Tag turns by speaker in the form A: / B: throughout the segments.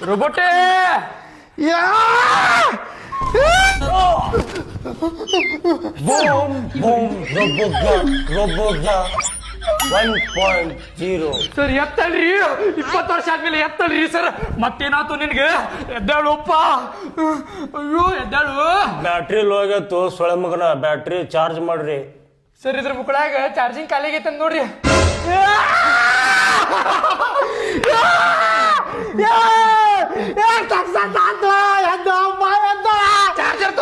A: ರೋಬೋಟೇ
B: ಯಾ
C: boom boom ರೊಬ್ಬೊಗ್ಗ 1.0
A: sir ಎತ್ತಲ್ರಿ 20 ವರ್ಷ ಆದ್ಮೇಲೆ ಎತ್ತಲ್ರಿ sir ಮತ್ತೇನಾತು ನಿನ್ಗೆ ಎದ್ದಾಳಪ್ಪ ಅಯ್ಯೋ ಎದ್ದಾಳು
C: ಬ್ಯಾಟ್ರಿ ಲೋ ಆಗತ್ತು ಸೊಳೆ ಮಗನ ಬ್ಯಾಟ್ರಿ ಚಾರ್ಜ್ ಮಾಡ್ರಿ
A: ಸರ್ ಇದ್ರ ಮುಕ್ಕಳಾಗ ಚಾರ್ಜಿಂಗ್ ಖಾಲಿ ಐತೆ ನೋಡ್ರಿ ಚಾರ್ಜರ್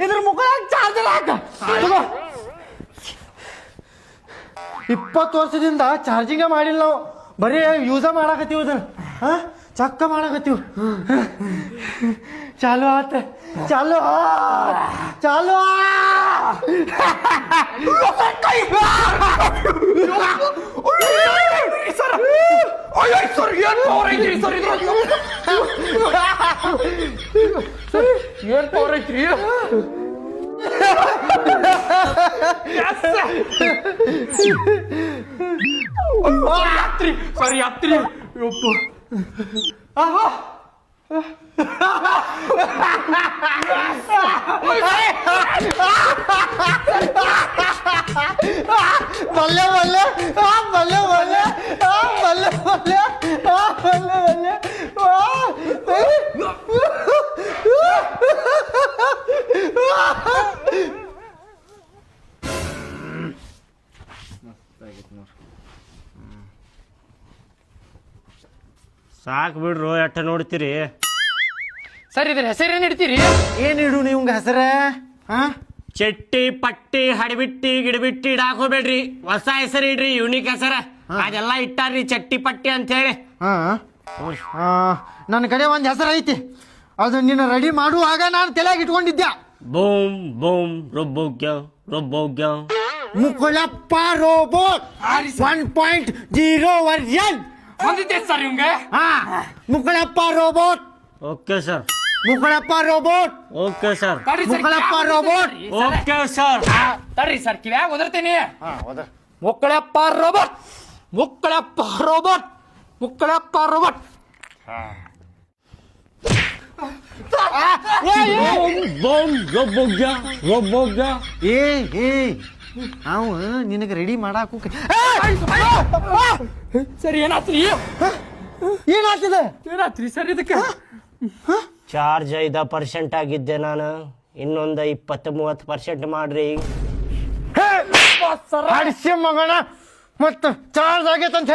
B: ಇದ್ರ ಮುಖ ಚಾರ್ಜರ್ ಹಾಕ 20 ವರ್ಷದಿಂದ ಚಾರ್ಜಿಂಗ ಮಾಡಿಲ್ಲ ನಾವು ಬರೀ ಯೂಸ ಮಾಡಾಕತ್ತೀವಿ ಅದನ್ನ ಚಕ್ಕ ಮಾಡಾಕತ್ತೀವಿ ಚಾಲು ಆತ ಚಾಲು ಚಾಲು
A: ಸರ್ ಏನ್ ಪವರ್ ಐತ್ರಿ ಸರ್ ಏನ್ ಪವರ್ ಐತ್ರಿ ಯಾತ್ರಿ ಸರ್ ಯಾತ್ರಿ ಯಪ್ಪ
B: ಬಲ್ಲೆ ಬಲ್ಲೆ ಬಲ್ಲೆ ಬಲ್ಲೆ ಬಲ್ಲೆ ಬಲ್ಲೆ ಬಲ್ಲೆ
C: ಸಾಕು ಬಿಡ್ರು ಎಟ್ಟ ನೋಡ್ತೀರಿ
A: ಸರ್ ಇದ್ರ ಹೆಸರೇನ್ ಇಡ್ತೀರಿ
B: ಏನಿಡು ನಿಮ್ಗೆ ಹೆಸರ
C: ಚಟ್ಟಿ ಪಟ್ಟಿ ಹಡಿಬಿಟ್ಟಿ ಗಿಡಬಿಟ್ಟಿ ಇಡಾಕ್ ಹೋಗ್ಬೇಡ್ರಿ ಹೊಸ ಹೆಸರು ಇಡ್ರಿ ಯೂನಿಕ್ ಹೆಸರ ಅದೆಲ್ಲ ಇಟ್ಟಾರ್ರಿ ಚಟ್ಟಿ ಪಟ್ಟಿ ಅಂತ ಹೇಳಿ
B: ನನ್ನ ಕಡೆ ಒಂದು ಹೆಸರು ಐತಿ ಅದು ನೀನು ರೆಡಿ ಮಾಡುವಾಗ ನಾನು ತಲೆಯಾಗಿ ಇಟ್ಕೊಂಡಿದ್ದೆ
C: ಬೂಮ್ ಬೂಮ್ ರೊಬ್ಬೊಗ್ಗ
B: ಮುಕ್ಕಳಪ್ಪ ರೋಬೋಟ್ 1.0 ವರ್ಷನ್
A: ಬಂದಿದ್ದೆ ಸರ್ ಇವಂಗೆ
B: Mukkalappa robot
C: okay sir
B: Mukkalappa robot
C: okay sir
B: Mukkalappa robot
C: okay sir
A: ತಡ್ರಿ ಸರ್ ಕಿವ್ಯಾಗ ಓದಿರ್ತೀನಿ Mukkalappa robot Mukkalappa robot Mukkalappa robot
C: boom ರೊಬ್ಬೊಗ್ಗ
B: ಏ ಅವ ನಿನಗೆ ರೆಡಿ ಮಾಡಾಕು
A: ಸರ್ ಏನಾತ್ರಿ
B: ಏನಾಗ್ತದೆ
A: ಏನಾತ್ರಿ ಸರ್ ಇದಕ್ಕೆ
C: ಚಾರ್ಜ್ 5% ಆಗಿದ್ದೆ ನಾನು ಇನ್ನೊಂದು 20-30% ಮಾಡ್ರಿ
B: ಅಡಿಸಿ ಮಗನ ಮತ್ತ ಚಾರ್ಜ್ ಆಗೈತಂತ